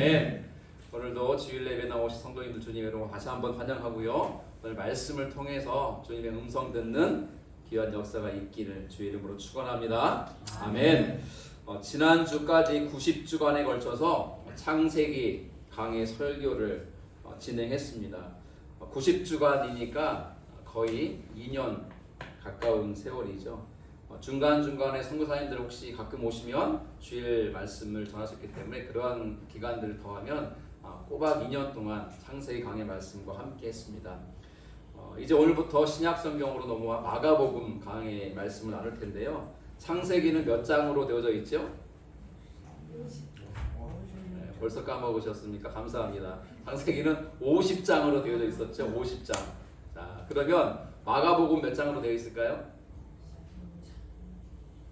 아멘. 오늘도 주일 예배 나오신 성도님들 주님 여러분 다시 한번 환영하고요. 오늘 말씀을 통해서 주님의 음성 듣는 귀한 역사가 있기를 주의 이름으로 축원합니다. 아멘. 지난주까지 90주간에 걸쳐서 창세기 강의 설교를 진행했습니다. 90주간이니까 거의 2년 가까운 세월이죠. 중간중간에 선교사님들 혹시 가끔 오시면 주일 말씀을 전하셨기 때문에 그러한 기간들을 더하면 꼬박 2년 동안 창세기 강의 말씀과 함께 했습니다. 이제 오늘부터 신약 성경으로 넘어와 마가복음 강의 말씀을 나눌 텐데요. 창세기는 몇 장으로 되어져 있죠? 네, 벌써 까먹으셨습니까? 감사합니다. 창세기는 50장으로 되어져 있었죠. 50장. 자, 그러면 마가복음 몇 장으로 되어 있을까요?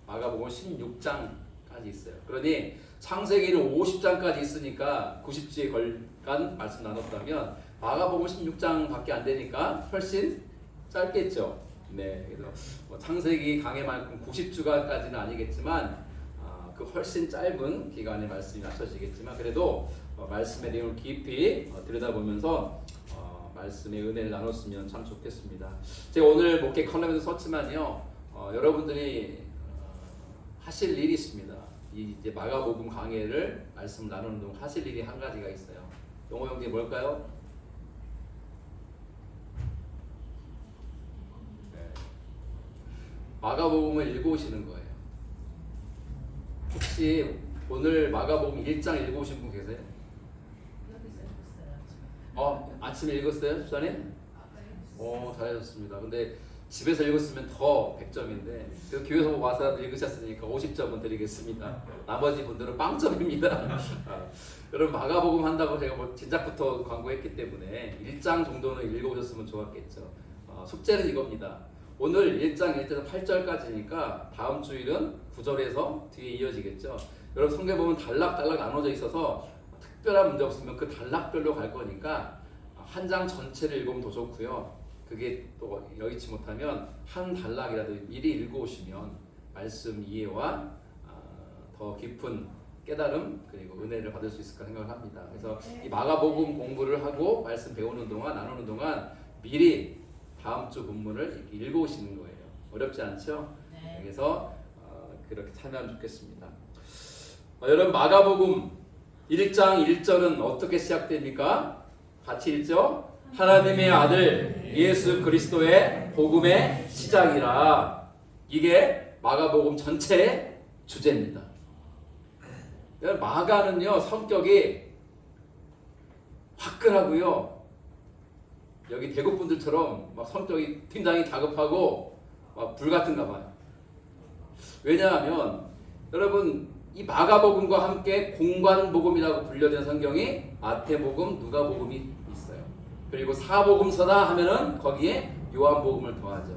마가복음 16장까지 있어요. 그러니 창세기는 50장까지 있으니까 90주에 걸간 말씀 나눴다면 마가복음 16장밖에 안 되니까 훨씬 짧겠죠. 네, 그래서 창세기 강의만큼 90주간까지는 아니겠지만 그 훨씬 짧은 기간의 말씀이 맞춰지겠지만 그래도 말씀의 내용을 깊이 들여다보면서 말씀의 은혜를 나눴으면 참 좋겠습니다. 제가 오늘 목회 컬럼에도 썼지만요, 여러분들이 하실 일이 있습니다. 이제 마가복음 강해를 말씀 나누는 동안 하실 일이 한 가지가 있어요. 용호 형제 뭘까요? 네. 마가복음을 읽어오시는 거예요. 혹시 오늘 마가복음 1장 읽어오신 분 계세요? 아침에 읽었어요? 수사님? 잘하셨습니다. 근데 집에서 읽었으면 더 100점인데 그 교회에서 와서 읽으셨으니까 50점은 드리겠습니다. 나머지 분들은 빵점입니다. 여러분 마가복음 한다고 제가 진작부터 광고했기 때문에 1장 정도는 읽어보셨으면 좋았겠죠. 숙제는 이겁니다. 오늘 1장 1절에서 8절까지니까 다음 주일은 9절에서 뒤에 이어지겠죠. 여러분 성경 보면 단락단락 나눠져 있어서 특별한 문제 없으면 그 단락별로 갈 거니까 한 장 전체를 읽으면 더 좋고요. 그게 또 여의치 못하면 한 단락이라도 미리 읽어오시면 말씀 이해와 더 깊은 깨달음 그리고 은혜를 받을 수 있을까 생각을 합니다. 그래서 이 마가복음 공부를 하고 말씀 배우는 동안 나누는 동안 미리 다음 주 본문을 읽어오시는 거예요. 어렵지 않죠? 네. 그래서 그렇게 참여하면 좋겠습니다. 여러분 마가복음 1장 1절은 어떻게 시작됩니까? 같이 읽죠? 하나님의 아들 예수 그리스도의 복음의 시작이라. 이게 마가복음 전체의 주제입니다. 마가는요 성격이 화끈하고요. 여기 대구 분들처럼 막 성격이 굉장히 다급하고 막 불같은가 봐요. 왜냐하면 여러분 이 마가복음과 함께 공관복음이라고 불려진 성경이 마태복음, 누가복음이 있어요. 그리고 사복음서다 하면은 거기에 요한복음을 더하죠.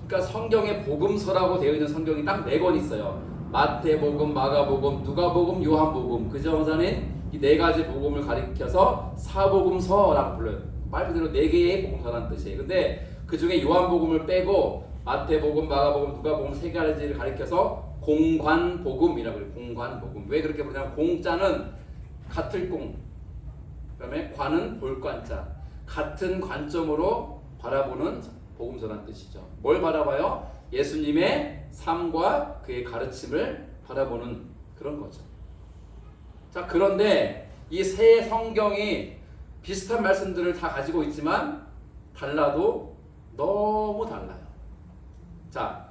그러니까 성경에 복음서라고 되어 있는 성경이 딱 4권 있어요. 마태복음, 마가복음, 누가복음, 요한복음. 그죠, 원사님? 이 4가지 복음을 가리켜서 사복음서라고 불러요. 말 그대로 4개의 복음서라는 뜻이에요. 근데 그 중에 요한복음을 빼고 마태복음, 마가복음, 누가복음 3가지를 가리켜서 공관복음이라고 해요. 공관복음. 왜 그렇게 부르냐면 공자는 같을 공, 그다음에 관은 볼관자. 같은 관점으로 바라보는 복음서라는 뜻이죠. 뭘 바라봐요? 예수님의 삶과 그의 가르침을 바라보는 그런 거죠. 자, 그런데 이 세 성경이 비슷한 말씀들을 다 가지고 있지만 달라도 너무 달라요. 자,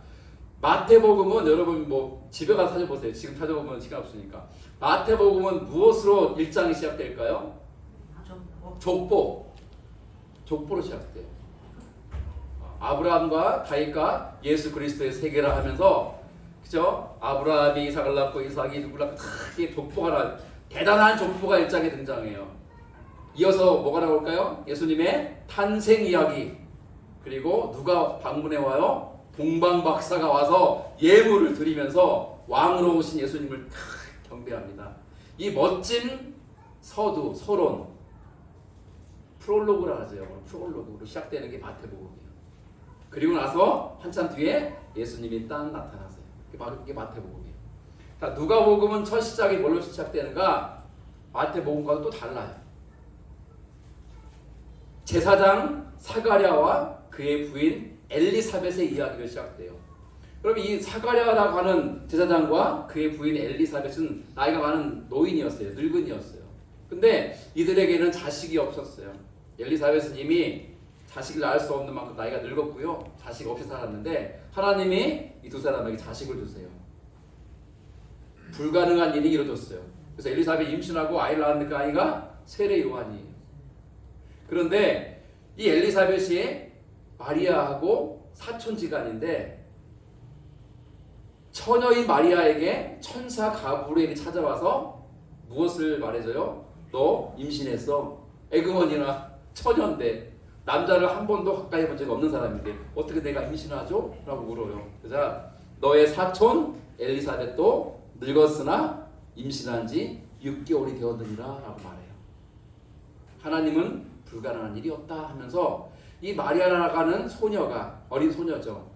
마태복음은 여러분 집에 가서 찾아보세요. 지금 찾아보면 시간 없으니까. 마태복음은 무엇으로 1장이 시작될까요? 족보로 시작돼요. 아브라함과 다윗과 예수 그리스도의 세계라 하면서, 그죠? 아브라함이 이삭을 낳고 이삭이 누구를 낳고 크게 족보가 대단한 족보가 1장에 등장해요. 이어서 뭐가 나올까요? 예수님의 탄생 이야기. 그리고 누가 방문해 와요? 동방 박사가 와서 예물을 드리면서 왕으로 오신 예수님을 경배합니다. 이 멋진 서두, 서론, 프롤로그라 하죠. 프롤로그로 시작되는 게 마태복음이에요. 그리고 나서 한참 뒤에 예수님이 딱 나타나세요. 이게 바로 이게 마태복음이에요. 자, 누가복음은 첫 시작이 뭘로 시작되는가? 마태복음과도 또 달라요. 제사장 사가랴와 그의 부인 엘리사벳의 이야기로 시작돼요. 그럼 이 사가랴라고 하는 제사장과 그의 부인 엘리사벳은 나이가 많은 노인이었어요. 늙은이였어요. 근데 이들에게는 자식이 없었어요. 엘리사벳은 이미 자식을 낳을 수 없는 만큼 나이가 늙었고요. 자식 없이 살았는데 하나님이 이 두 사람에게 자식을 주세요. 불가능한 일이 이루어졌어요. 그래서 엘리사벳이 임신하고 아이를 낳은 그 아이가 세례 요한이에요. 그런데 이 엘리사벳이 마리아하고 사촌지간인데 처녀인 마리아에게 천사 가브리엘이 찾아와서 무엇을 말해줘요? 너 임신했어. 에그머니나 처녀인데 남자를 한 번도 가까이 본 적이 없는 사람인데 어떻게 내가 임신하죠? 라고 물어요. 그래서 너의 사촌 엘리사벳도 늙었으나 임신한 지 6개월이 되었느니라 라고 말해요. 하나님은 불가능한 일이 없다 하면서 이 마리아라고 하는 소녀가 어린 소녀죠.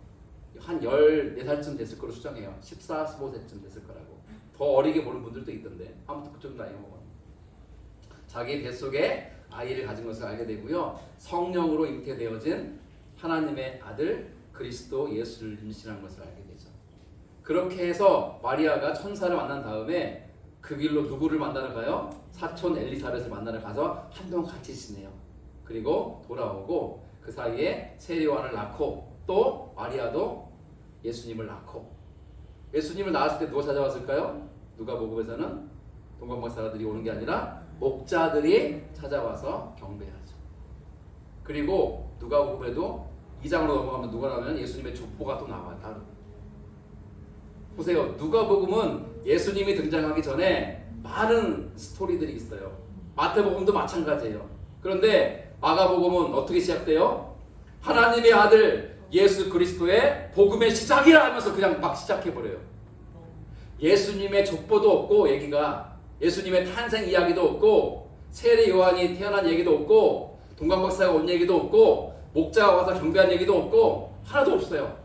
한 14살쯤 됐을 거로 추정해요. 14, 15세쯤 됐을 거라고. 더 어리게 보는 분들도 있던데 아무튼 그쪽 나이 먹어요. 자기 뱃속에 아이를 가진 것을 알게 되고요. 성령으로 잉태되어진 하나님의 아들 그리스도 예수를 임신한 것을 알게 되죠. 그렇게 해서 마리아가 천사를 만난 다음에 그 길로 누구를 만나러 가요? 사촌 엘리사벳을 만나러 가서 한동안 같이 지내요. 그리고 돌아오고 그 사이에 세례 요한을 낳고 또 마리아도 예수님을 낳고 예수님을 낳았을 때 누가 찾아왔을까요? 누가복음에서는 동방박사들이 오는 게 아니라 목자들이 찾아와서 경배하죠. 그리고 누가복음에도 2장으로 넘어가면 누가 나오면 예수님의 족보가 또 나와요. 따로. 보세요. 누가복음은 예수님이 등장하기 전에 많은 스토리들이 있어요. 마태복음도 마찬가지예요. 그런데 마가복음은 어떻게 시작돼요? 하나님의 아들 예수 그리스도의 복음의 시작이라 하면서 그냥 막 시작해버려요. 예수님의 족보도 없고 얘기가 예수님의 탄생 이야기도 없고 세례 요한이 태어난 얘기도 없고 동방박사가 온 얘기도 없고 목자가 와서 경배한 얘기도 없고 하나도 없어요.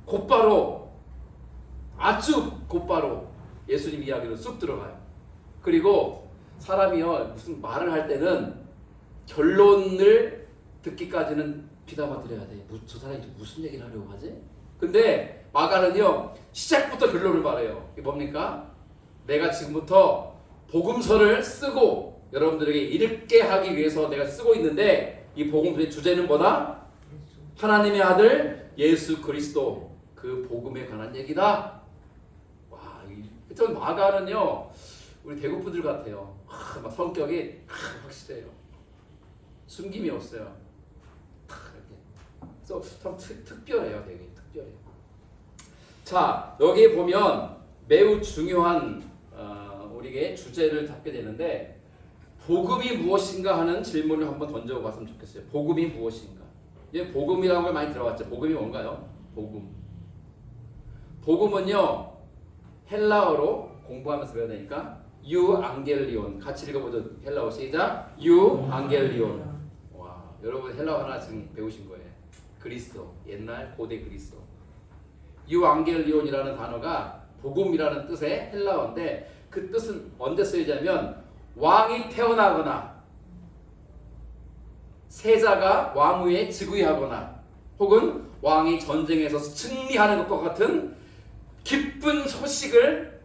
곧바로 아주 곧바로 예수님 이야기로 쑥 들어가요. 그리고 사람이요 무슨 말을 할 때는 결론을 듣기까지는 귀담아 들어야 돼. 저 사람이 무슨 얘기를 하려고 하지? 근데 마가는요 시작부터 결론을 말해요. 이게 뭡니까? 내가 지금부터 복음서를 쓰고 여러분들에게 읽게 하기 위해서 내가 쓰고 있는데 이 복음서의 주제는 뭐다? 하나님의 아들 예수 그리스도 그 복음에 관한 얘기다. 와, 좀 마가는요 우리 대구분들 같아요. 막 성격이 확실해요. 숨김이 없어요. 그래서 참 특별해요. 되게 특별해요. 자, 여기 보면 매우 중요한 우리에게 주제를 잡게 되는데 복음이 무엇인가 하는 질문을 한번 던져봤으면 좋겠어요. 복음이 무엇인가? 이제 복음이라는 걸 많이 들어봤죠. 복음이 뭔가요? 복음. 복음은요 헬라어로 공부하면서 배워야 되니까 유앙겔리온. 같이 읽어보죠. 헬라어 시작. 유앙겔리온. 와, 여러분 헬라어 하나 지금 배우신 거예요. 그리스도. 옛날 고대 그리스도. 유앙겔리온이라는 단어가 복음이라는 뜻의 헬라어인데 그 뜻은 언제 쓰이냐면 왕이 태어나거나 세자가 왕 위에 즉위하거나 혹은 왕이 전쟁에서 승리하는 것과 같은 기쁜 소식을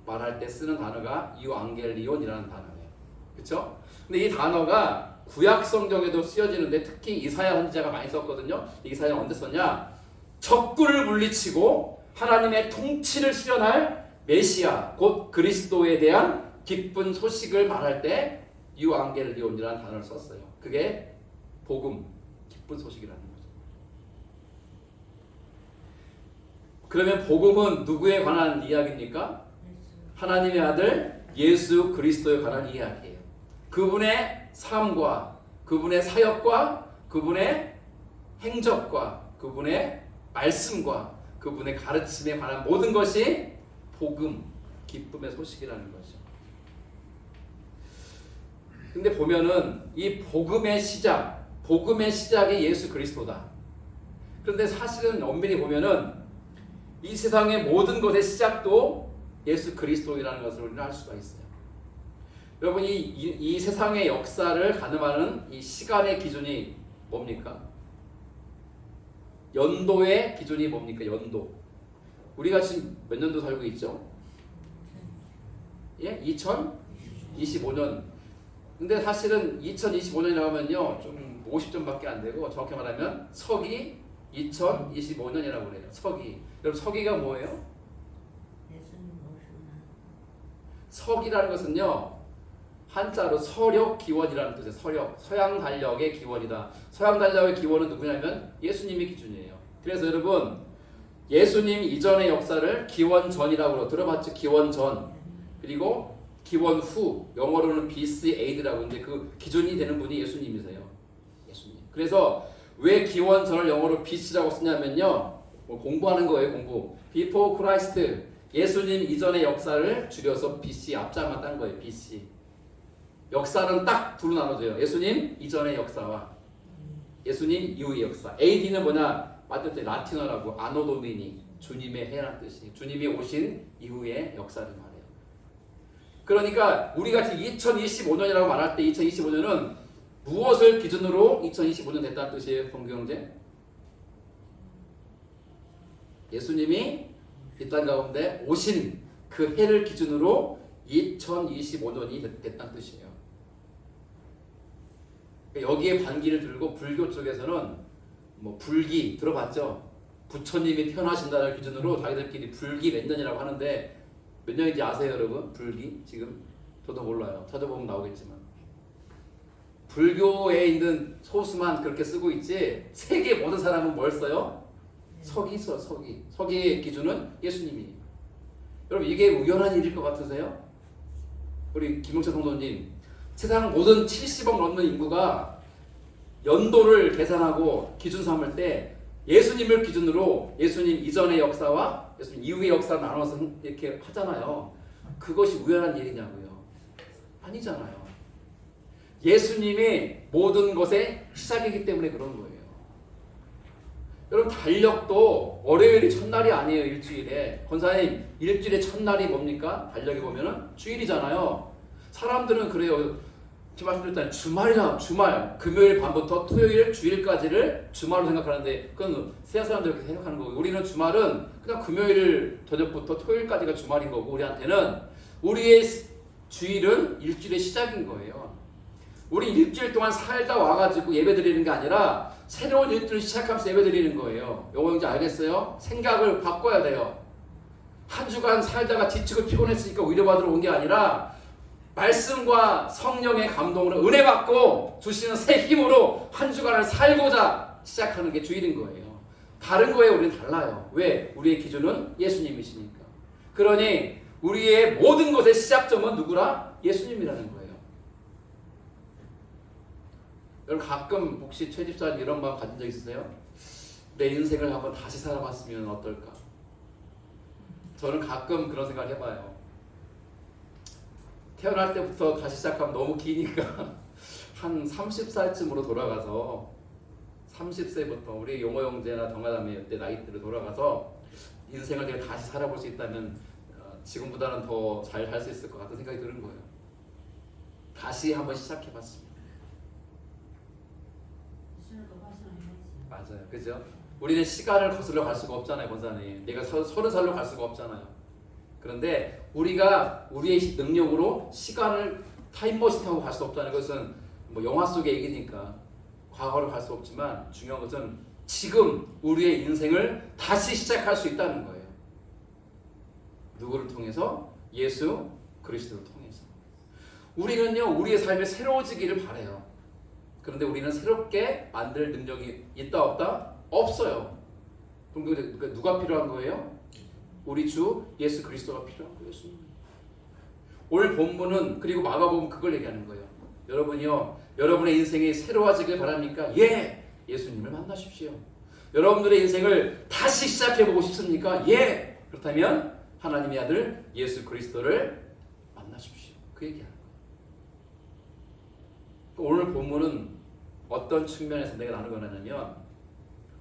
말할 때 쓰는 단어가 유앙겔리온이라는 단어예요. 그렇죠? 근데 이 단어가 구약 성경에도 쓰여지는데 특히 이사야 선지자가 많이 썼거든요. 이사야는 언제 썼냐? 적군을 물리치고 하나님의 통치를 실현할 메시아 곧 그리스도에 대한 기쁜 소식을 말할 때 유앙겔리온이라는 단어를 썼어요. 그게 복음, 기쁜 소식이라는 거죠. 그러면 복음은 누구에 관한 이야기입니까? 하나님의 아들 예수 그리스도에 관한 이야기예요. 그분의 삶과 그분의 사역과 그분의 행적과 그분의 말씀과 그분의 가르침에 관한 모든 것이 복음, 기쁨의 소식이라는 거죠. 근데 보면은 이 복음의 시작이 예수 그리스도다. 그런데 사실은 엄밀히 보면은 이 세상의 모든 것의 시작도 예수 그리스도이라는 것을 우리는 알 수가 있어요. 여러분 이 세상의 역사를 가늠하는 이 시간의 기준이 뭡니까? 연도의 기준이 뭡니까? 연도. 우리가 지금 몇 년도 살고 있죠? 예? 2025년. 근데 사실은 2025년이라고 하면요, 좀 50점밖에 안 되고, 정확히 말하면 서기 2025년이라고 그래요. 서기. 여러분, 서기가 뭐예요? 서기라는 것은요, 한자로 서력 기원이라는 뜻이에요. 서력. 서양 달력의 기원이다. 서양 달력의 기원은 누구냐면 예수님의 기준이에요. 그래서 여러분, 예수님 이전의 역사를 기원 전이라고 들어봤죠? 기원 전. 그리고 기원 후. 영어로는 BC AD라고 하는데 그 기준이 되는 분이 예수님이세요. 예수님. 그래서 왜 기원 전을 영어로 BC라고 쓰냐면요. 뭐 공부하는 거예요, 공부. Before Christ. 예수님 이전의 역사를 줄여서 BC 앞자만 딴 거예요. BC. 역사는 딱 두로 나눠져요. 예수님 이전의 역사와 예수님 이후의 역사. AD는 뭐냐? 맞을 라틴어라고 아노 도미니, 주님의 해라는 뜻이. 주님이 오신 이후의 역사를 말해요. 그러니까 우리가 지금 2025년이라고 말할 때 2025년은 무엇을 기준으로 2025년 됐다는 뜻이에요, 동교형제? 예수님이 이 땅 가운데 오신 그 해를 기준으로 2025년이 됐다는 뜻이에요. 여기에 반기를 들고 불교 쪽에서는 뭐 불기 들어봤죠? 부처님이 태어나신다는 기준으로 자기들끼리 불기 몇 년이라고 하는데 몇 년인지 아세요, 여러분? 불기? 지금 저도 몰라요. 찾아보면 나오겠지만 불교에 있는 소수만 그렇게 쓰고 있지 세계 모든 사람은 뭘 써요? 서기 써, 서기. 서기의 기준은 예수님이. 여러분 이게 우연한 일일 것 같으세요? 우리 김용철 성도님, 세상 모든 70억 넘는 인구가 연도를 계산하고 기준 삼을 때 예수님을 기준으로 예수님 이전의 역사와 예수님 이후의 역사를 나눠서 이렇게 하잖아요. 그것이 우연한 일이냐고요? 아니잖아요. 예수님이 모든 것의 시작이기 때문에 그런 거예요. 여러분 달력도 월요일이 첫날이 아니에요. 일주일에. 권사님 일주일의 첫날이 뭡니까? 달력에 보면은 주일이잖아요. 사람들은 그래요. 제가 말씀드렸잖아요. 주말이나 주말 금요일 밤부터 토요일 주일까지를 주말로 생각하는데 그건 세상 사람들이 그렇게 생각하는 거고 우리는 주말은 그냥 금요일 저녁부터 토요일까지가 주말인 거고 우리한테는 우리의 주일은 일주일의 시작인 거예요. 우리 일주일 동안 살다 와가지고 예배 드리는 게 아니라 새로운 일주일을 시작하면서 예배 드리는 거예요. 요거 이제 알겠어요? 생각을 바꿔야 돼요. 한 주간 살다가 지치고 피곤했으니까 위로받으러 온 게 아니라 말씀과 성령의 감동으로 은혜 받고 주시는 새 힘으로 한 주간을 살고자 시작하는 게 주일인 거예요. 다른 거에 우리는 달라요. 왜? 우리의 기준은 예수님이시니까. 그러니 우리의 모든 것의 시작점은 누구라? 예수님이라는 거예요. 여러분 가끔 혹시 최 집사님 이런 마음 가진 적 있으세요? 내 인생을 한번 다시 살아봤으면 어떨까? 저는 가끔 그런 생각을 해봐요. 태어날 때부터 다시 시작하면 너무 기니까 한 30살쯤으로 돌아가서 30세부터 우리 용호 형제나 정하담의 때 나이대로 돌아가서 인생을 내가 다시 살아볼 수 있다면 지금보다는 더 잘 살 수 있을 것 같은 생각이 드는 거예요. 다시 한번 시작해봤습니다. 맞아요. 그죠? 우리는 시간을 거슬러 갈 수가 없잖아요, 권사님. 내가 30살로 갈 수가 없잖아요. 그런데 우리가 우리의 능력으로 시간을 타임머신하고 갈 수 없다는 것은 뭐 영화 속의 얘기니까 과거로 갈 수 없지만 중요한 것은 지금 우리의 인생을 다시 시작할 수 있다는 거예요. 누구를 통해서? 예수 그리스도를 통해서. 우리는요, 우리의 삶이 새로워지기를 바라요. 그런데 우리는 새롭게 만들 능력이 있다 없다? 없어요. 그럼 누가 필요한 거예요? 우리 주 예수 그리스도가 필요한 거예요. 오늘 본문은 그리고 마가복음 그걸 얘기하는 거예요. 여러분이요, 여러분의 인생이 새로워지길 바랍니까? 예! 예수님을 만나십시오. 여러분들의 인생을 다시 시작해보고 싶습니까? 예! 그렇다면 하나님의 아들 예수 그리스도를 만나십시오. 그 얘기하는 거예요. 오늘 본문은 어떤 측면에서 내가 나누고 하냐면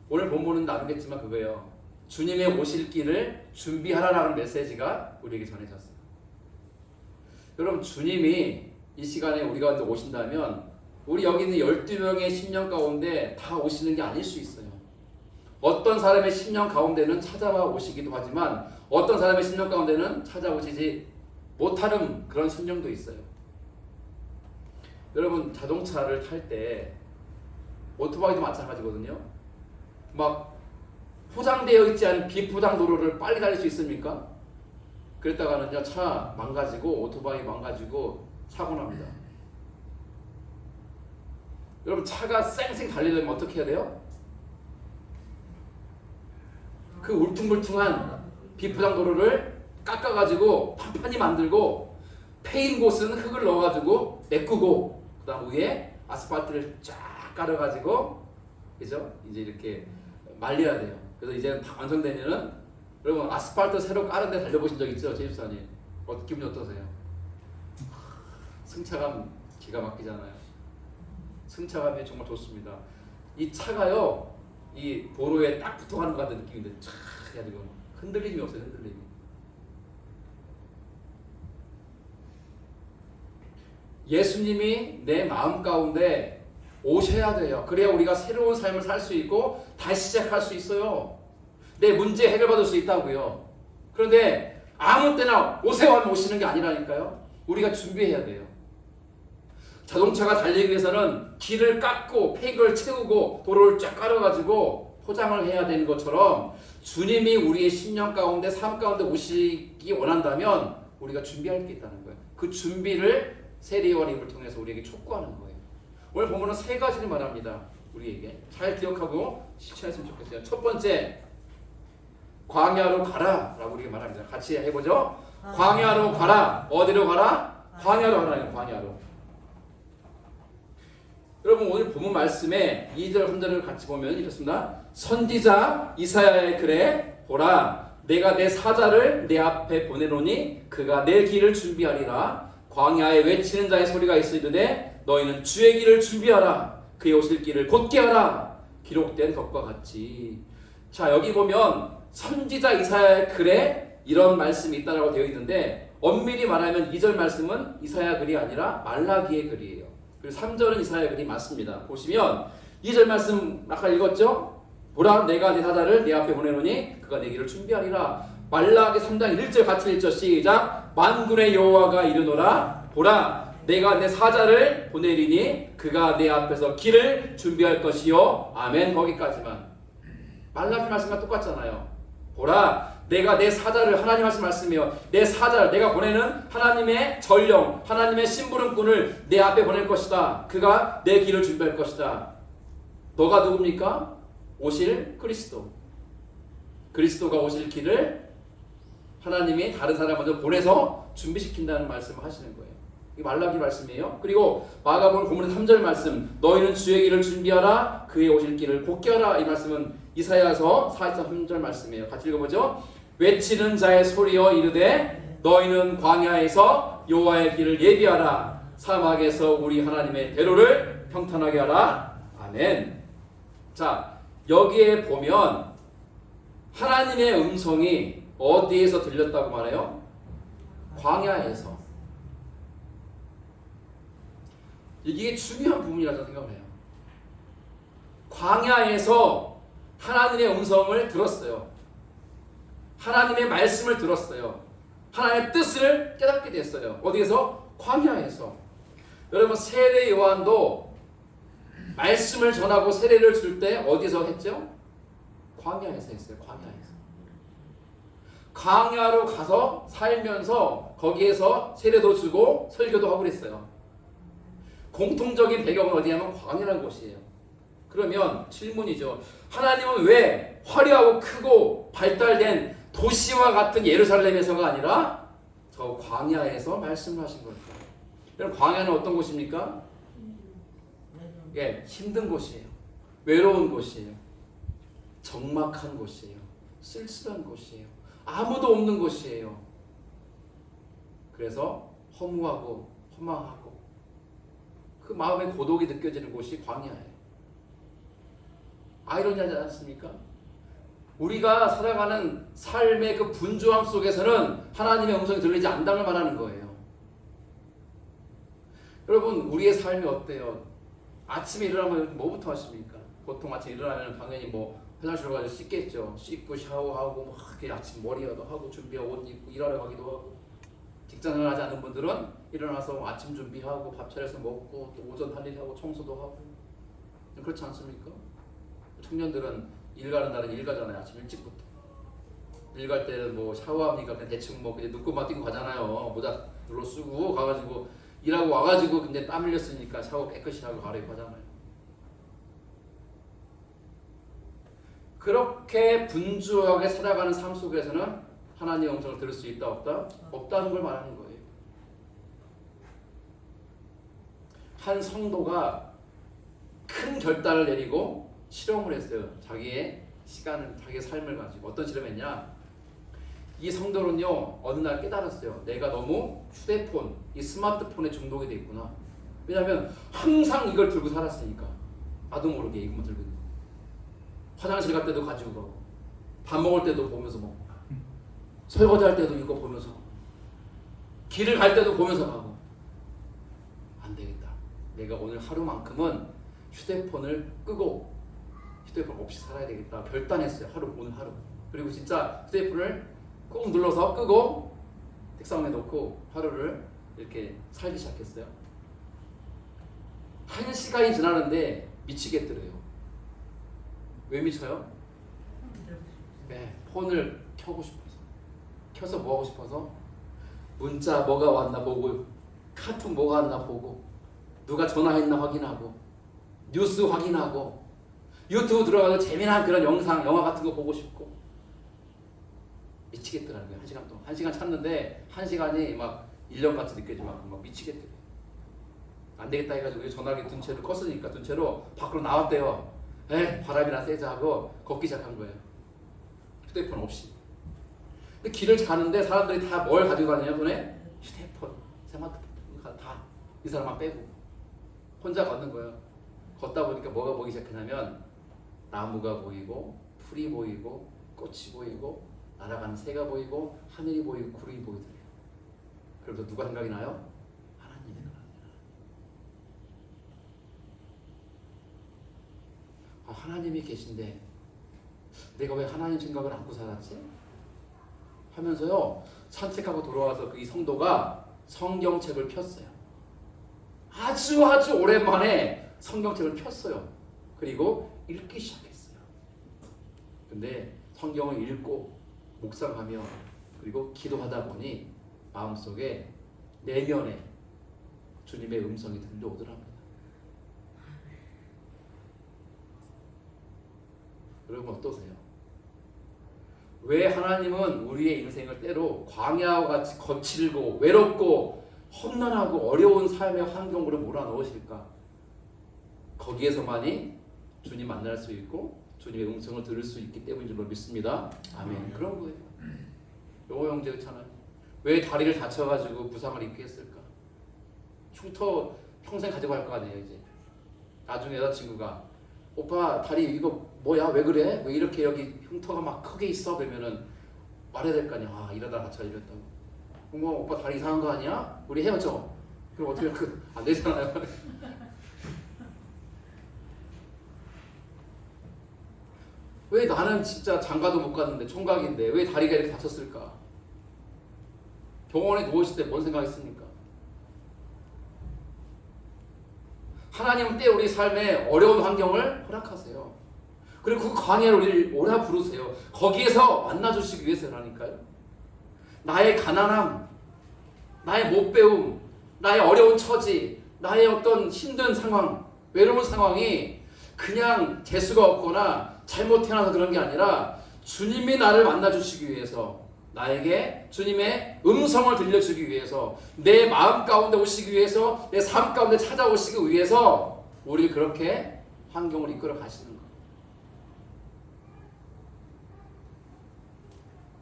오늘 본문은 나누겠지만 그거예요. 주님의 오실 길을 준비하라라는 메시지가 우리에게 전해졌어요. 여러분 주님이 이 시간에 우리가 오신다면 우리 여기 있는 12명의 심령 가운데 다 오시는 게 아닐 수 있어요. 어떤 사람의 심령 가운데는 찾아와 오시기도 하지만 어떤 사람의 심령 가운데는 찾아오시지 못하는 그런 심령도 있어요. 여러분 자동차를 탈 때 오토바이도 마찬가지거든요. 막 포장되어 있지 않은 비포장 도로를 빨리 달릴 수 있습니까? 그랬다가는요 차 망가지고 오토바이 망가지고 사고 납니다. 여러분 차가 쌩쌩 달리려면 어떻게 해야 돼요? 그 울퉁불퉁한 비포장 도로를 깎아가지고 판판히 만들고 패인 곳은 흙을 넣어가지고 메꾸고 그 다음 위에 아스팔트를 쫙 깔아가지고 그죠? 이제 이렇게 말려야 돼요. 그래서 이제는 다 완성되면은 여러분 아스팔트 새로 깔은 데 달려보신 적 있죠? 제집사님 기분이 어떠세요? 승차감 기가 막히잖아요. 승차감이 정말 좋습니다. 이 차가요 이 도로에 딱 붙어가는 것 같은 느낌인데 촥 해가지고 흔들림이 없어요. 흔들림이. 예수님이 내 마음 가운데 오셔야 돼요. 그래야 우리가 새로운 삶을 살 수 있고 다시 시작할 수 있어요. 내 문제 해결받을 수 있다고요. 그런데 아무 때나 오세요 하면 오시는 게 아니라니까요. 우리가 준비해야 돼요. 자동차가 달리기 위해서는 길을 깎고 폐기를 채우고 도로를 쫙 깔아가지고 포장을 해야 되는 것처럼 주님이 우리의 심령 가운데 삶 가운데 오시기 원한다면 우리가 준비할 게 있다는 거예요. 그 준비를 세례요한 입을 통해서 우리에게 촉구하는 거예요. 오늘 본문은 세 가지를 말합니다. 우리에게 잘 기억하고 실천했으면 좋겠어요. 첫 번째, 광야로 가라 라고 우리가 말합니다. 같이 해보죠. 광야로 가라. 어디로 가라? 광야로 가라. 광야로. 여러분 오늘 본문 말씀에 2절 3절을 같이 보면 이렇습니다. 선지자 이사야의 글에 보라 내가 내 사자를 내 앞에 보내노니 그가 내 길을 준비하리라. 광야에 외치는 자의 소리가 있으리되 너희는 주의 길을 준비하라. 그의 오실 길을 곧게 하라. 기록된 것과 같이. 자 여기 보면 선지자 이사야의 글에 이런 말씀이 있다고 되어 있는데 엄밀히 말하면 2절 말씀은 이사야 글이 아니라 말라기의 글이에요. 그리고 3절은 이사야 글이 맞습니다. 보시면 2절 말씀 아까 읽었죠? 보라 내가 내 사자를 내 앞에 보내노니 그가 내 길을 준비하리라. 말라기 3장 1절 같이 읽죠. 시작. 만군의 여호와가 이르노라 보라 내가 내 사자를 보내리니 그가 내 앞에서 길을 준비할 것이요. 아멘. 거기까지만. 말라기 말씀과 똑같잖아요. 보라 내가 내 사자를 하나님 하신 말씀이에요. 내 사자를 내가 보내는 하나님의 전령 하나님의 심부름꾼을 내 앞에 보낼 것이다. 그가 내 길을 준비할 것이다. 너가 누굽니까? 오실 그리스도. 그리스도가 오실 길을 하나님이 다른 사람 먼저 보내서 준비시킨다는 말씀을 하시는 거예요. 이 말라기 말씀이에요. 그리고 마가복음 본문 3절 말씀 너희는 주의 길을 준비하라 그의 오실 길을 곧게 하라. 이 말씀은 이사야서 43절 말씀이에요. 같이 읽어보죠. 외치는 자의 소리여 이르되 너희는 광야에서 여호와의 길을 예비하라. 사막에서 우리 하나님의 대로를 평탄하게 하라. 아멘. 자 여기에 보면 하나님의 음성이 어디에서 들렸다고 말해요? 광야에서. 이게 중요한 부분이라고 생각을 해요. 광야에서 하나님의 음성을 들었어요. 하나님의 말씀을 들었어요. 하나님의 뜻을 깨닫게 됐어요. 어디에서? 광야에서. 여러분 세례 요한도 말씀을 전하고 세례를 줄 때 어디서 했죠? 광야에서 했어요. 광야에서. 광야로 가서 살면서 거기에서 세례도 주고 설교도 하고 그랬어요. 공통적인 배경은 어디냐면 광야라는 곳이에요. 그러면 질문이죠. 하나님은 왜 화려하고 크고 발달된 도시와 같은 예루살렘에서가 아니라 저 광야에서 말씀을 하신 걸까요? 여러분 광야는 어떤 곳입니까? 예, 힘든 곳이에요. 외로운 곳이에요. 적막한 곳이에요. 쓸쓸한 곳이에요. 아무도 없는 곳이에요. 그래서 허무하고 허망하고 그 마음의 고독이 느껴지는 곳이 광야예요. 아이러니하지 않습니까? 우리가 살아가는 삶의 그 분주함 속에서는 하나님의 음성이 들리지 않다는 말하는 거예요. 여러분 우리의 삶이 어때요? 아침에 일어나면 뭐부터 하십니까? 보통 아침에 일어나면 당연히 뭐 화장실 가서 씻겠죠. 씻고 샤워하고 막 이렇게 아침 머리도 하고 준비하고 옷 입고 일하러 가기도 하고, 직장을 하지 않는 분들은 일어나서 아침 준비하고 밥 차려서 먹고 또 오전 할 일 하고 청소도 하고, 그렇지 않습니까? 청년들은 일 가는 날은 일 가잖아요. 아침 일찍부터. 일 갈 때는 뭐 샤워합니까? 그냥 대충 뭐 그냥 눈곱만 띄고 가잖아요. 모자 눌러 쓰고 가가지고 일하고 와가지고 근데 땀 흘렸으니까 샤워 깨끗이 하고 갈아입고 하잖아요. 그렇게 분주하게 살아가는 삶 속에서는 하나님의 음성을 들을 수 있다 없다? 없다는 걸 말하는 거예요. 한 성도가 큰 결단을 내리고 실험을 했어요. 자기의 시간을, 자기의 삶을 가지고. 어떤 실험했냐? 이 성도는요, 어느 날 깨달았어요. 내가 너무 휴대폰, 이 스마트폰에 중독이 돼 있구나. 왜냐하면 항상 이걸 들고 살았으니까. 나도 모르게 이것만 들고 있는 거. 화장실 갈 때도 가지고 가고, 밥 먹을 때도 보면서 먹고, 설거지 할 때도 이거 보면서, 길을 갈 때도 보면서 가고. 안 되겠다. 내가 오늘 하루만큼은 휴대폰을 끄고 휴대폰 없이 살아야 되겠다. 결단했어요. 오늘 하루. 그리고 진짜 휴대폰을 꾹 눌러서 끄고 책상 위에 놓고 하루를 이렇게 살기 시작했어요. 1시간이 지나는데 미치겠더래요. 왜 미쳐요? 네, 폰을 켜고 싶어서. 켜서 뭐 하고 싶어서? 문자 뭐가 왔나 보고, 카톡 뭐가 왔나 보고, 누가 전화했나 확인하고, 뉴스 확인하고, 유튜브 들어가서 재미난 그런 영상, 영화 같은 거 보고 싶고. 미치겠더라는 거예요. 1시간 동안. 1시간 찾는데 1시간이 막 1년같이 느껴질 만큼 막 미치겠더래요. 안 되겠다 해가지고 전화기 둔 채로 껐으니까 둔 채로 밖으로 나왔대요. 바람이나 쐬자 하고 걷기 시작한 거예요. 휴대폰 없이. 근데 길을 가는데 사람들이 다 뭘 가지고 가느냐 손에? 휴대폰, 스마트폰 다 이 사람만 빼고 혼자 걷는 거예요. 걷다 보니까 뭐가 보이기 시작하냐면 나무가 보이고 풀이 보이고 꽃이 보이고 날아가는 새가 보이고 하늘이 보이고 구름이 보이더래요. 그래서 누가 생각이 나요? 하나님이 생각이 나요. 하나님이 계신데 내가 왜 하나님 생각을 안고 살았지? 하면서요, 산책하고 돌아와서 이 성도가 성경책을 폈어요. 아주 오랜만에 성경책을 폈어요. 그리고 읽기 시작했어요. 근데 성경을 읽고 묵상하며 그리고 기도하다 보니 마음속에 내면에 주님의 음성이 들려오더랍니다. 여러분 어떠세요? 왜 하나님은 우리의 인생을 때로 광야와 같이 거칠고 외롭고 험난하고 어려운 삶의 환경으로 몰아넣으실까? 거기에서만이 주님 만날 수 있고 주님의 음성을 들을 수 있기 때문인 줄 믿습니다. 아멘. 그런 거예요. 요호 형제 있잖아요. 왜 다리를 다쳐가지고 부상을 입게 했을까? 흉터 평생 가지고 갈 거 아니에요. 이제 나중에 여자친구가 오빠 다리 이거 뭐야? 왜 그래? 왜 이렇게 여기 흉터가 막 크게 있어? 그러면은 말해야 될 거 아니야. 이러다 다쳐 이랬다고. 뭐 오빠 다리 이상한 거 아니야? 우리 헤어져. 그럼 어떻게 안 되잖아요. 왜 나는 진짜 장가도 못 갔는데 총각인데 왜 다리가 이렇게 다쳤을까? 병원에 누웠을 때 뭔 생각했습니까? 하나님은 때 우리 삶에 어려운 환경을 허락하세요. 그리고 그 광야를 우리를 오라 부르세요. 거기에서 만나주시기 위해서라니까요. 나의 가난함, 나의 못 배움, 나의 어려운 처지, 나의 어떤 힘든 상황, 외로운 상황이 그냥 재수가 없거나 잘못 태어나서 그런 게 아니라 주님이 나를 만나주시기 위해서, 나에게 주님의 음성을 들려주기 위해서, 내 마음 가운데 오시기 위해서, 내 삶 가운데 찾아오시기 위해서 우리를 그렇게 환경을 이끌어 가시는 거예요.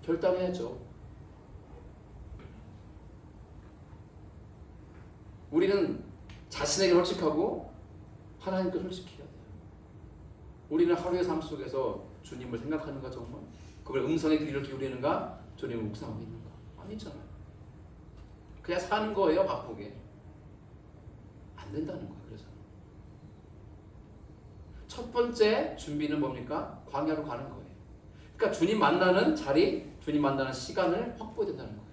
결단해야죠. 우리는 자신에게 솔직하고 하나님께 솔직해야 돼요. 우리는 하루의 삶 속에서 주님을 생각하는가 정말? 그걸 음성의 귀를 기울이는가? 주님을 묵상하고 있는가? 아니잖아요. 그냥 사는 거예요, 바쁘게. 된다는 거예요. 그래서 첫 번째 준비는 뭡니까? 광야로 가는 거예요. 그러니까 주님 만나는 자리, 주님 만나는 시간을 확보해야 된다는 거예요.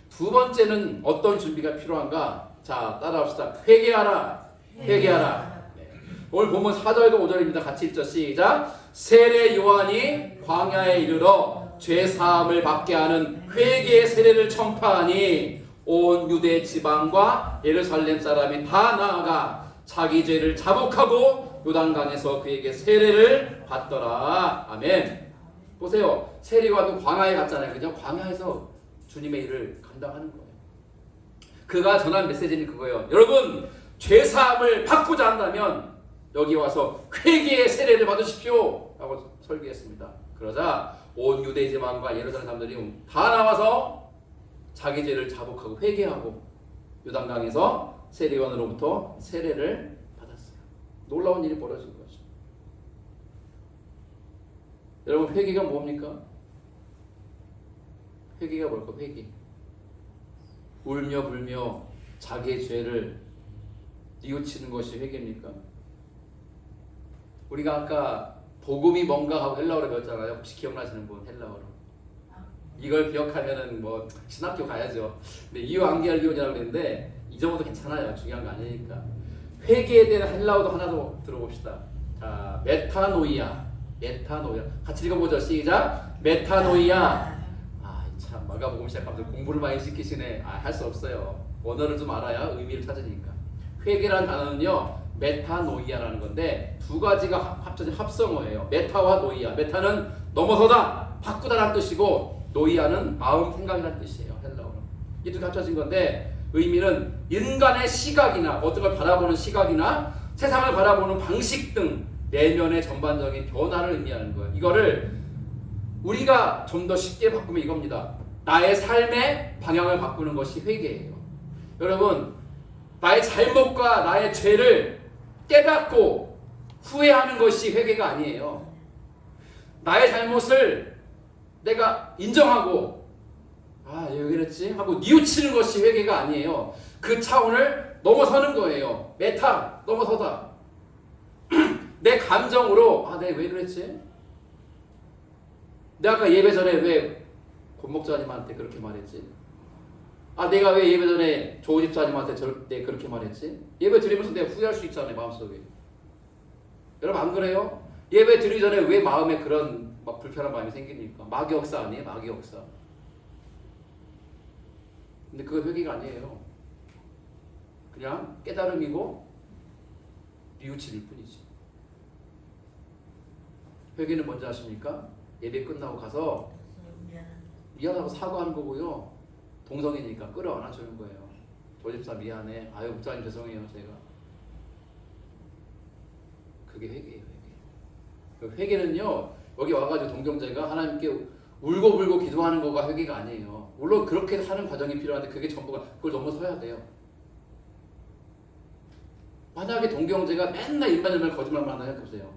두 번째는 어떤 준비가 필요한가? 자, 따라합시다. 회개하라. 회개하라. 네. 오늘 본문 4절과 5절입니다. 같이 읽죠. 시작. 세례 요한이 광야에 이르러 죄 사함을 받게 하는 회개의 세례를 전파하니 온 유대 지방과 예루살렘 사람이 다 나아가 자기 죄를 자복하고 요단강에서 그에게 세례를 받더라. 아멘. 보세요. 세례요한도 광야에 갔잖아요. 그죠? 광야에서 주님의 일을 감당하는 거예요. 그가 전한 메시지는 그거예요. 여러분, 죄 사함을 받고자 한다면 여기 와서 회개의 세례를 받으십시오 라고 설교했습니다. 그러자 온 유대 지방과 예루살렘 사람들이 다 나와서 자기 죄를 자복하고 회개하고 요단강에서 세례요한으로부터 세례를 받았어요. 놀라운 일이 벌어진 거죠. 여러분, 회개가 뭡니까? 회개가 뭘까? 회개. 울며 불며 자기의 죄를 뉘우치는 것이 회개입니까? 우리가 아까 복음이 뭔가 하고 헬라어로 배웠잖아요. 혹시 기억나시는 분? 헬라어로. 이걸 기억하면은 뭐 신학교 가야죠. 근데 이유 안개할 이유라고 그랬는데 잊어먹어도 괜찮아요. 중요한 거 아니니까. 회개에 대한 헬라어도 하나 더 들어봅시다. 자, 메타노이아. 메타노이아. 같이 읽어보죠. 시작. 메타노이아. 참, 마가복음 시작하면서 공부를 많이 시키시네. 할 수 없어요. 언어를 좀 알아야 의미를 찾으니까. 회개라는 단어는요, 메타노이아라는 건데 두 가지가 합쳐진 합성어예요. 메타와 노이아. 메타는 넘어서다, 바꾸다라는 뜻이고, 노이아는 마음, 생각이라는 뜻이에요. 헬라어로. 이 두 개 합쳐진 건데 의미는 인간의 시각이나 어떤 걸 바라보는 시각이나 세상을 바라보는 방식 등 내면의 전반적인 변화를 의미하는 거예요. 이거를 우리가 좀 더 쉽게 바꾸면 이겁니다. 나의 삶의 방향을 바꾸는 것이 회개예요. 여러분, 나의 잘못과 나의 죄를 깨닫고 후회하는 것이 회개가 아니에요. 나의 잘못을 내가 인정하고 왜 그랬지? 하고 뉘우치는 것이 회개가 아니에요. 그 차원을 넘어서는 거예요. 메타, 넘어서다. 내 감정으로 내가 왜 그랬지? 내가 아까 예배 전에 왜 권목자님한테 그렇게 말했지? 내가 왜 예배 전에 조집사님한테 절대 그렇게 말했지? 예배 드리면서 내가 후회할 수 있잖아요, 마음속에. 여러분 안 그래요? 예배 드리기 전에 왜 마음에 그런 막 불편한 마음이 생깁니까? 마귀 역사 아니에요? 마귀 역사. 근데 그거 회개가 아니에요. 그냥 깨달음이고 뉘우침일 뿐이지. 회개는 뭔지 아십니까? 예배 끝나고 가서 미안하고 사과하는 거고요. 동성이니까 끌어안아 주는 거예요. 조집사 미안해. 목사님 죄송해요. 제가. 그게 회개예요. 회개. 회개는요. 여기 와가지고 동경자가 하나님께 울고불고 기도하는 거가 회개가 아니에요. 물론 그렇게 하는 과정이 필요한데 그게 전부가 그걸 넘어서야 돼요. 만약에 동경자가 맨날 입만 열면 거짓말만 하나 해보세요.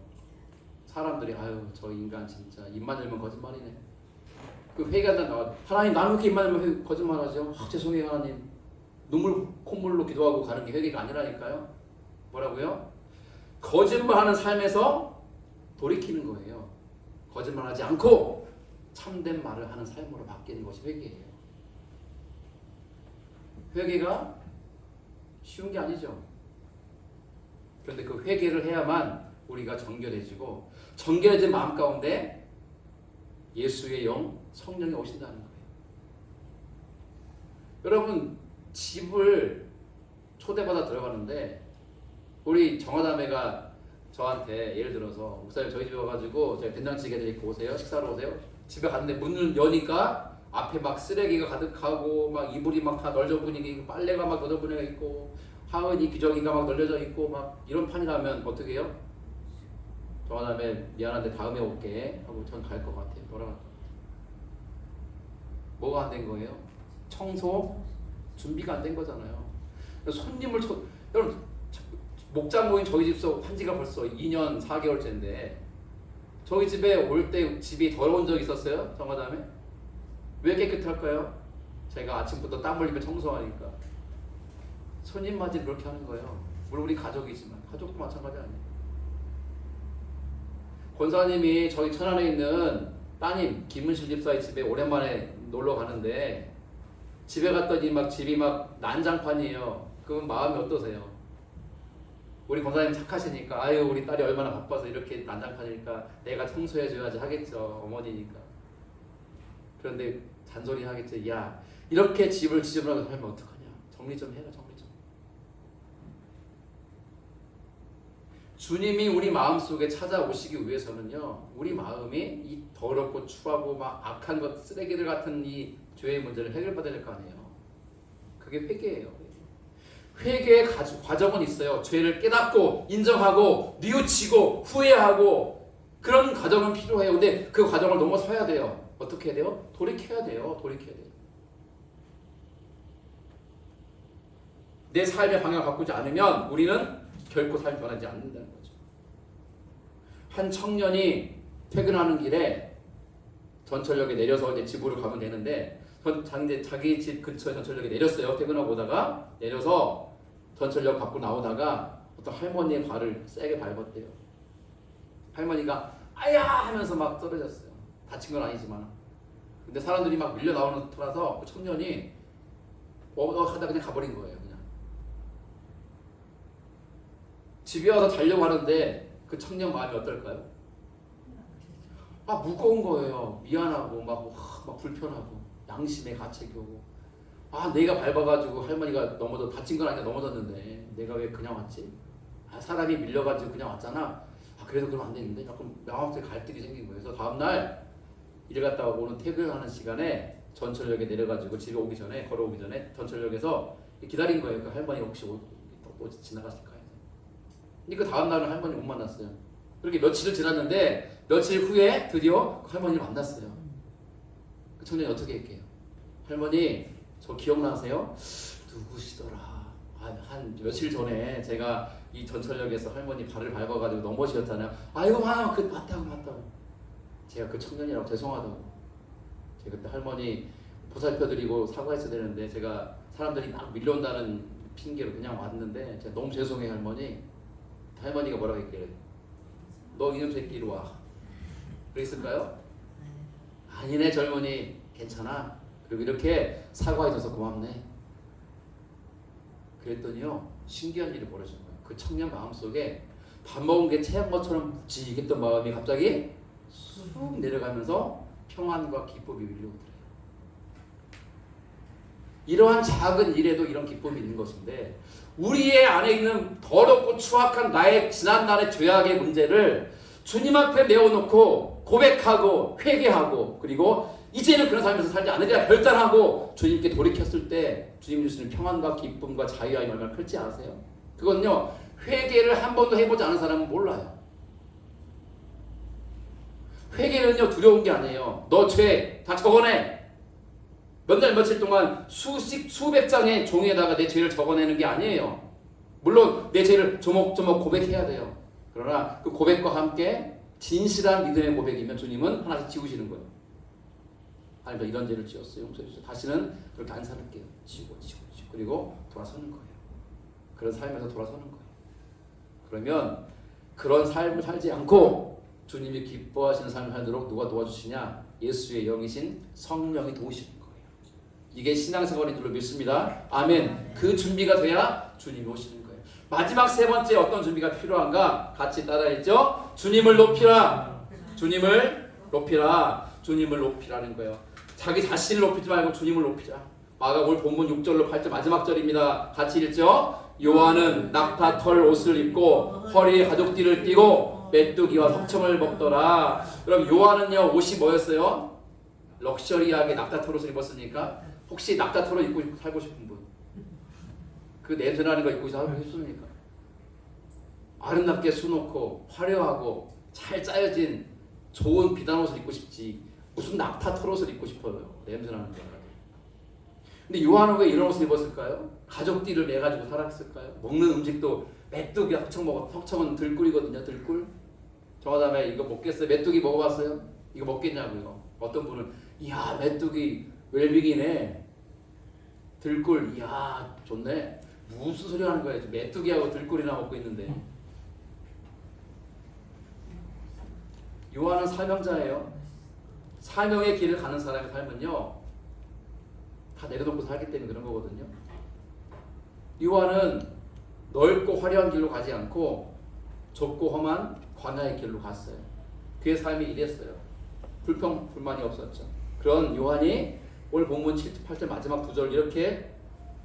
사람들이 저 인간 진짜 입만 열면 거짓말이네. 그 회개한다 나와. 하나님 나는 그렇게 입만 열면 거짓말하죠. 죄송해요 하나님. 눈물 콧물로 기도하고 가는 게 회개가 아니라니까요. 뭐라고요? 거짓말하는 삶에서 돌이키는 거예요. 거짓말하지 않고 참된 말을 하는 삶으로 바뀌는 것이 회개예요. 회개가 쉬운 게 아니죠. 그런데 그 회개를 해야만 우리가 정결해지고 정결해진 마음 가운데 예수의 영, 성령이 오신다는 거예요. 여러분 집을 초대받아 들어가는데 우리 정화자매가 저한테 예를 들어서 목사님 저희 집에 와가지고 제가 된장찌개 드리고 오세요. 식사로 오세요. 집에 갔는데 문을 여니까 앞에 막 쓰레기가 가득하고 막 이불이 막 다 널져 분위기 빨래가 막 널져 분위기가 있고 하은이 기저귀가 막 널려져 있고 막 이런 판이라면 어떻게 해요? 정화자매 미안한데 다음에 올게 하고 전 갈 것 같아요. 돌아갈 것 같아요. 뭐가 안 된 거예요? 청소 준비가 안 된 거잖아요. 손님을 여러분 목장 모임 저희 집서 한 지가 벌써 2년 4개월째인데 저희 집에 올 때 집이 더러운 적 있었어요? 정화자매? 왜 깨끗할까요? 제가 아침부터 땀 흘리며 청소하니까 손님 맞이를 그렇게 하는 거예요. 물론 우리 가족이지만 가족도 마찬가지 아니에요. 권사님이 저희 천안에 있는 따님 김은실 집사의 집에 오랜만에 놀러 가는데 집에 갔더니 막 집이 막 난장판이에요. 그럼 마음이 어떠세요? 우리 권사님 착하시니까 아유 우리 딸이 얼마나 바빠서 이렇게 난장판이니까 내가 청소해줘야지 하겠죠. 어머니니까. 그런데 잔소리 하겠죠. 야 이렇게 집을 지저분하게 살면 어떡하냐. 정리 좀 해라. 정리 좀. 주님이 우리 마음속에 찾아오시기 위해서는요. 우리 마음이 이 더럽고 추하고 막 악한 것 쓰레기들 같은 이 죄의 문제를 해결받아야 될 거 아니에요. 그게 회개예요. 회개의 과정은 있어요. 죄를 깨닫고 인정하고 뉘우치고 후회하고 그런 과정은 필요해요. 근데 그 과정을 넘어서야 돼요. 어떻게 해야 돼요? 돌이켜야 돼요. 돌이켜야 돼요. 내 삶의 방향을 바꾸지 않으면 우리는 결코 삶이 변하지 않는다는 거죠. 한 청년이 퇴근하는 길에 전철역에 내려서 이제 집으로 가면 되는데 자기 집 근처에 전철역에 내렸어요. 퇴근하고 오다가 내려서 전철역 밖으로 나오다가 어떤 할머니의 발을 세게 밟았대요. 할머니가 아야 하면서 막 떨어졌어요. 다친 건 아니지만. 근데 사람들이 막 밀려 나오는 터라서 그 청년이 하다 그냥 가버린 거예요. 그냥. 집에 와서 자려고 하는데 그 청년 마음이 어떨까요? 무거운 거예요. 미안하고 막 불편하고 양심에 가책이 오고 내가 밟아가지고 할머니가 다친 건 아니라 넘어졌는데 내가 왜 그냥 왔지? 사람이 밀려가지고 그냥 왔잖아. 그래도 그러면 안 되는데 약간 마음속에 갈등이 생긴 거예요. 그래서 다음날 일 갔다 오는 퇴근하는 시간에 전철역에 내려가지고 집에 오기 전에 걸어오기 전에 전철역에서 기다린 거예요. 그 할머니 혹시 또 지나가실까 해서. 근데 그 다음날은 할머니 못 만났어요. 그렇게 며칠을 지났는데 며칠 후에 드디어 그 할머니를 만났어요. 그 청년이 어떻게 했게요? 할머니 저 기억나세요? 누구시더라? 한 며칠 전에 제가 이 전철역에서 할머니 발을 밟아가지고 넘어지셨잖아요. 아이고 맞다고. 제가 그 청년이라고 죄송하다고. 제가 그때 할머니 보살펴드리고 사과했어야 되는데 제가 사람들이 막 밀려온다는 핑계로 그냥 왔는데 제가 너무 죄송해요 할머니. 할머니가 뭐라고 했길래 너 이놈 새끼 로 와. 그랬을까요? 아니네 젊은이 괜찮아. 그리고 이렇게 사과해줘서 고맙네. 그랬더니요 신기한 일이 벌어진 거예요. 그 청년 마음속에 밥 먹은 게 체한 것처럼 묵직했던 마음이 갑자기 쑥 내려가면서 평안과 기쁨이 밀려오더래요. 이러한 작은 일에도 이런 기쁨이 있는 것인데 우리의 안에 있는 더럽고 추악한 나의 지난날의 죄악의 문제를 주님 앞에 내어놓고 고백하고 회개하고 그리고 이제는 그런 삶에서 살지 않으리라 결단하고 주님께 돌이켰을 때 주님 주시는 평안과 기쁨과 자유함이 얼마나 클지 아세요? 그건요 회개를 한 번도 해보지 않은 사람은 몰라요. 회개는요 두려운 게 아니에요. 너 죄 다 적어내. 몇 날 며칠 동안 수백 장의 종이에다가 내 죄를 적어내는 게 아니에요. 물론 내 죄를 조목조목 고백해야 돼요. 그러나 그 고백과 함께 진실한 믿음의 고백이면 주님은 하나씩 지우시는 거예요. 하나님 이런 죄를 지었어요. 용서해 주세요. 다시는 그렇게 안 살게요. 지우고 그리고 돌아서는 거예요. 그런 삶에서 돌아서는 거예요. 그러면 그런 삶을 살지 않고 주님이 기뻐하시는 삶을 살도록 누가 도와주시냐? 예수의 영이신 성령이 도우시는 거예요. 이게 신앙생활인 줄로 믿습니다. 아멘. 그 준비가 돼야 주님이 오시는 거예요. 마지막 세 번째 어떤 준비가 필요한가? 같이 따라했죠? 주님을 높이라. 주님을 높이라. 주님을 높이라는 거예요. 자기 자신을 높이지 말고 주님을 높이자. 마가복음 본문 6절로 8절 마지막 절입니다. 같이 읽죠? 요한은 낙타 털 옷을 입고 허리에 가죽띠를 띠고 메뚜기와 석청을 먹더라. 그럼 요한은요 옷이 뭐였어요? 럭셔리하게 낙타 털 옷을 입었으니까 혹시 낙타 털 옷 입고 살고 싶은 분? 그 냄새나는 거 입고 살고 싶습니까? 아름답게 수놓고 화려하고 잘 짜여진 좋은 비단 옷을 입고 싶지 무슨 낙타 털 옷을 입고 싶어요. 냄새나는 거. 근데 요한은 왜 이런 옷을 입었을까요? 가족띠를 매가지고 살았을까요? 먹는 음식도 메뚜기 석청은 들꿀이거든요. 들꿀. 정하다음에 이거 먹겠어요? 메뚜기 먹어봤어요? 이거 먹겠냐고요. 어떤 분은 이야 메뚜기 웰빙이네. 들꿀 이야 좋네. 무슨 소리 하는 거야? 메뚜기하고 들고리나 먹고 있는데. 요한은 사명자예요. 사명의 길을 가는 사람의 삶은요, 다 내려놓고 살기 때문에 그런 거거든요. 요한은 넓고 화려한 길로 가지 않고 좁고 험한 광야의 길로 갔어요. 그의 삶이 이랬어요. 불평불만이 없었죠. 그런 요한이 오늘 본문 7, 8절 마지막 2절 이렇게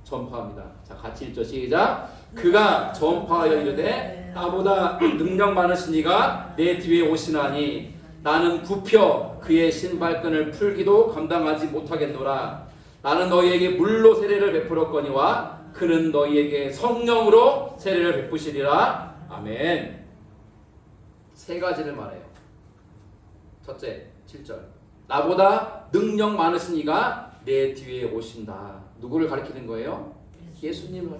전파합니다. 자, 같이 읽죠. 시작. 그가 전파하여 이르되 나보다 능력 많으신 이가 내 뒤에 오시나니 나는 굽혀 그의 신발끈을 풀기도 감당하지 못하겠노라. 나는 너희에게 물로 세례를 베풀었거니와 그는 너희에게 성령으로 세례를 베푸시리라. 아멘. 세 가지를 말해요. 첫째, 7절. 나보다 능력 많으신 이가 내 뒤에 오신다. 누구를 가리키는 거예요? 예수님.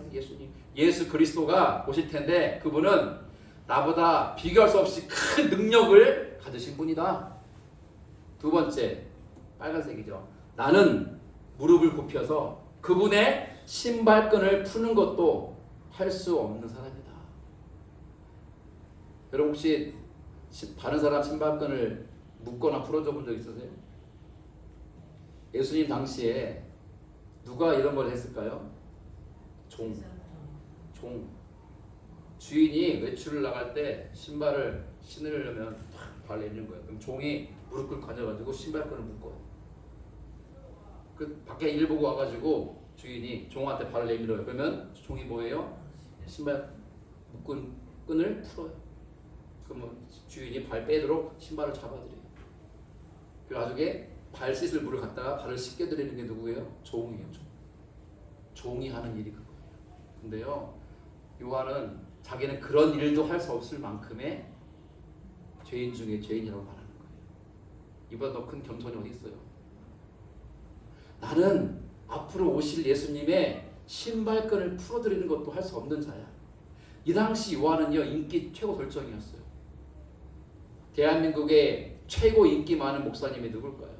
예수 그리스도가 오실 텐데 그분은 나보다 비교할 수 없이 큰 능력을 가지신 분이다. 두 번째, 빨간색이죠. 나는 무릎을 굽혀서 그분의 신발끈을 푸는 것도 할 수 없는 사람이다. 여러분 혹시 다른 사람 신발끈을 묶거나 풀어줘 본 적 있으세요? 예수님 당시에 누가 이런 걸 했을까요? 종. 주인이 외출을 나갈 때 신발을 신으려면 발 내밀는 거예요. 그럼 종이 무릎을 가져가지고 신발끈을 묶어요. 그 밖에 일 보고 와가지고 주인이 종한테 발을 내밀어요. 그러면 종이 뭐예요? 신발 묶은 끈을 풀어요. 그러면 주인이 발 빼도록 신발을 잡아드려요. 그 나중에 발 씻을 물을 갖다가 발을 씻겨드리는 게 누구예요? 종이에요. 종이 하는 일이 그거예요. 근데요, 요한은 자기는 그런 일도 할 수 없을 만큼의 죄인 중에 죄인이라고 말하는 거예요. 이보다 더 큰 겸손이 어디 있어요? 나는 앞으로 오실 예수님의 신발끈을 풀어드리는 것도 할 수 없는 자야. 이 당시 요한은요, 인기 최고 결정이었어요. 대한민국의 최고 인기 많은 목사님이 누굴까요?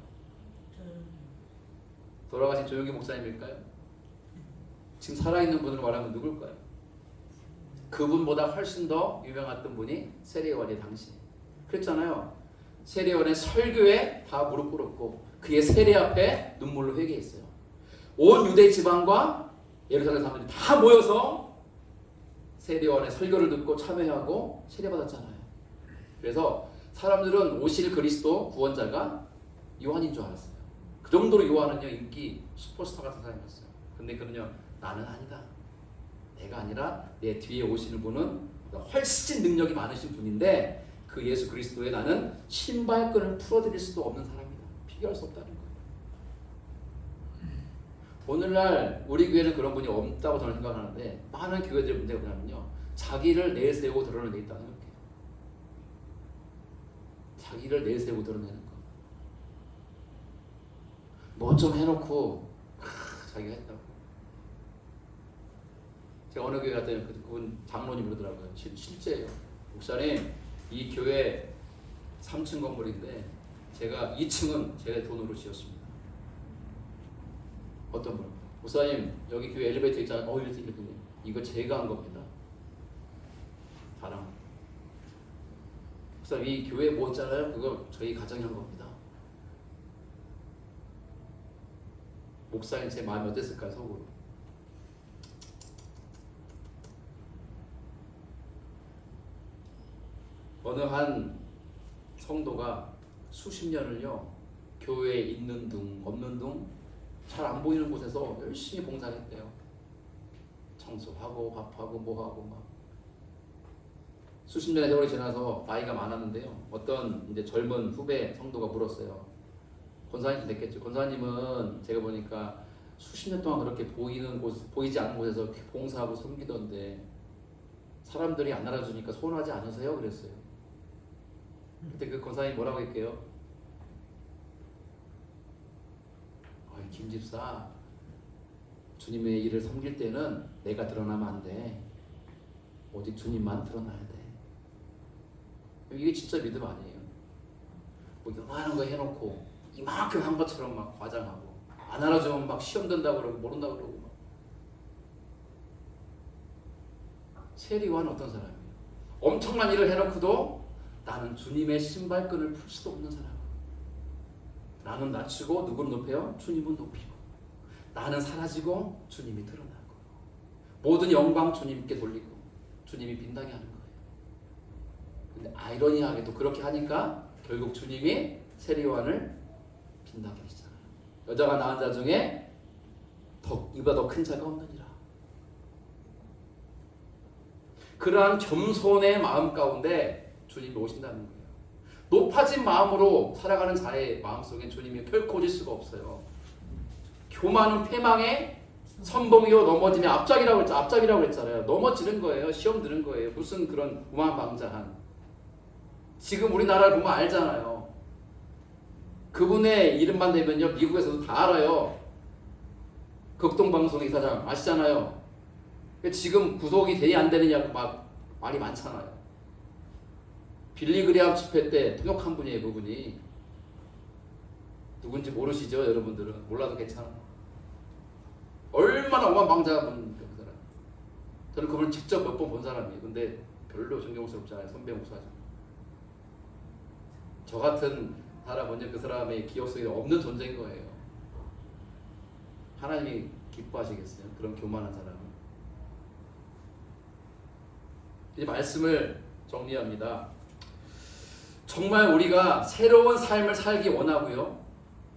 돌아가신 조용기 목사님일까요? 지금 살아있는 분으로 말하면 누굴까요? 그분보다 훨씬 더 유명했던 분이 세례요한의 당시. 그랬잖아요. 세례요한의 설교에 다 무릎 꿇었고 그의 세례 앞에 눈물로 회개했어요. 온 유대 지방과 예루살렘 사람들이 다 모여서 세례요한의 설교를 듣고 참여하고 세례받았잖아요. 그래서 사람들은 오실 그리스도 구원자가 요한인 줄 알았어요. 그 정도로 요한은요, 인기 슈퍼스타 같은 사람이었어요. 근데 그는요, 나는 아니다. 내가 아니라 내 뒤에 오시는 분은 훨씬 능력이 많으신 분인데 그 예수 그리스도에 나는 신발끈을 풀어드릴 수도 없는 사람이다. 비교할 수 없다는 거예요. 오늘날 우리 교회는 그런 분이 없다고 저는 생각하는데 많은 교회들의 문제가 뭐냐면요, 자기를 내세우고 드러내는 데 있다고 생각해요. 자기를 내세우고 드러내는 거. 뭐 좀 해놓고 자기가 했다고. 제가 어느 교회 갔더니 그분 장로님 그러더라고요. 실제예요. 목사님, 이 교회 3층 건물인데 제가 2층은 제 돈으로 지었습니다. 어떤 분? 목사님, 여기 교회 엘리베이터 있잖아요. 이렇게 이거 제가 한 겁니다. 자랑. 목사님, 이 교회 뭐 있잖아요. 그거 저희 가정이 한 겁니다. 목사님 제 마음이 어땠을까요? 속으로. 어느 한 성도가 수십 년을요, 교회에 있는 둥 없는 둥 잘 안 보이는 곳에서 열심히 봉사를 했대요. 청소하고 밥하고 뭐하고 막. 수십 년의 세월이 지나서 나이가 많았는데요, 어떤 이제 젊은 후배 성도가 물었어요. 권사님 됐겠죠. 권사님은 제가 보니까 수십 년 동안 그렇게 보이지 않는 곳에서 봉사하고 섬기던데 사람들이 안 알아주니까 서운하지 않으세요? 그랬어요. 그때 그 권사님이 뭐라고 할게요? 김 집사, 주님의 일을 섬길 때는 내가 드러나면 안 돼. 오직 주님만 드러나야 돼. 이게 진짜 믿음 아니에요? 뭐 요만한 거 해놓고 이만큼 한 것처럼 막 과장하고 안 알아주면 막 시험 든다고 그러고 모른다고 그러고 막. 세리와는 어떤 사람이에요? 엄청난 일을 해놓고도 나는 주님의 신발끈을 풀 수도 없는 사람. 나는 낮추고 누구를 높여요? 주님은 높이고. 나는 사라지고 주님이 드러나고. 모든 영광 주님께 돌리고 주님이 빛나게 하는 거예요. 근데 아이러니하게도 그렇게 하니까 결국 주님이 세리요한을 빛나게 하시잖아요. 여자가 낳은 자 중에 이보다 더 큰 자가 없느니라. 그러한 겸손의 마음 가운데 주님이 오신다는 거예요. 높아진 마음으로 살아가는 자의 마음속에 주님이 결코 오실 수가 없어요. 교만은 패망의 선봉이요 넘어지면 앞잡이라고 했잖아요. 넘어지는 거예요. 시험 드는 거예요. 무슨 그런 우만방자한. 지금 우리나라를 보면 알잖아요. 그분의 이름만 대면요 미국에서도 다 알아요. 극동방송 이사장 아시잖아요. 지금 구속이 되냐 안 되느냐고 막 말이 많잖아요. 빌리그레암 집회 때 통역한 분이에요. 그분이 누군지 모르시죠? 여러분들은 몰라도 괜찮아요. 얼마나 오만방자한 그 사람. 저는 그분을 직접 몇 번 본 사람이에요. 근데 별로 존경스럽지 않아요. 선배 목사죠. 저 같은 사람은요 그 사람의 기억 속에 없는 존재인 거예요. 하나님이 기뻐하시겠어요? 그런 교만한 사람은. 이제 말씀을 정리합니다. 정말 우리가 새로운 삶을 살기 원하고요.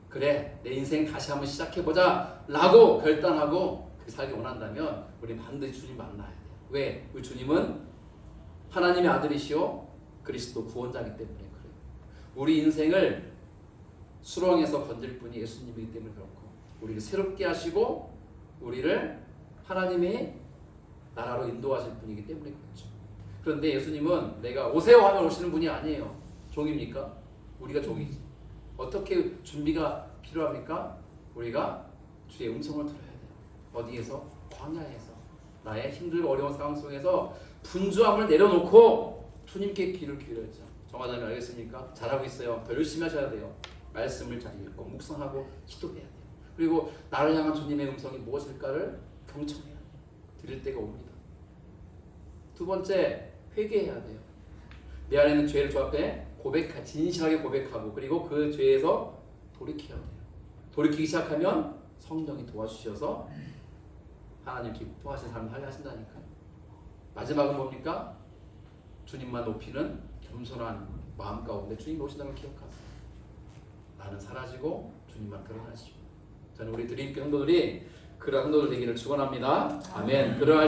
그래 내 인생 다시 한번 시작해보자 라고 결단하고 그렇게 살기 원한다면 우리는 반드시 주님 만나야 돼요. 왜? 우리 주님은 하나님의 아들이시오 그리스도 구원자이기 때문에 그래요. 우리 인생을 수렁에서 건질 분이 예수님이기 때문에 그렇고 우리를 새롭게 하시고 우리를 하나님의 나라로 인도하실 분이기 때문에 그렇죠. 그런데 예수님은 내가 오세요 하면 오시는 분이 아니에요. 종입니까? 우리가 종이지. 어떻게 준비가 필요합니까? 우리가 주의 음성을 들어야 돼요. 어디에서? 광야에서. 나의 힘들고 어려운 상황 속에서 분주함을 내려놓고 주님께 귀를 기울여야죠. 정화자님 알겠습니까? 잘하고 있어요. 더 열심히 하셔야 돼요. 말씀을 잘 읽고 묵상하고 기도해야 돼요. 그리고 나를 향한 주님의 음성이 무엇일까를 경청해야 돼요. 들을 때가 옵니다. 두 번째, 회개해야 돼요. 내 안에 있는 죄를 주 앞에 진실하게 고백하고 그리고 그 죄에서 돌이켜야 돼요. 돌이키기 시작하면 성령이 도와주셔서 하나님 기뻐하시는 삶을 살게 하신다니까요. 마지막은 뭡니까? 주님만 높이는 겸손한 마음 가운데 주님 오신다는 걸 기억하세요. 나는 사라지고 주님만 드러나시오. 저는 우리 드림교회 성도들이 그런 성도들 되기를 축원합니다. 아멘. 그러한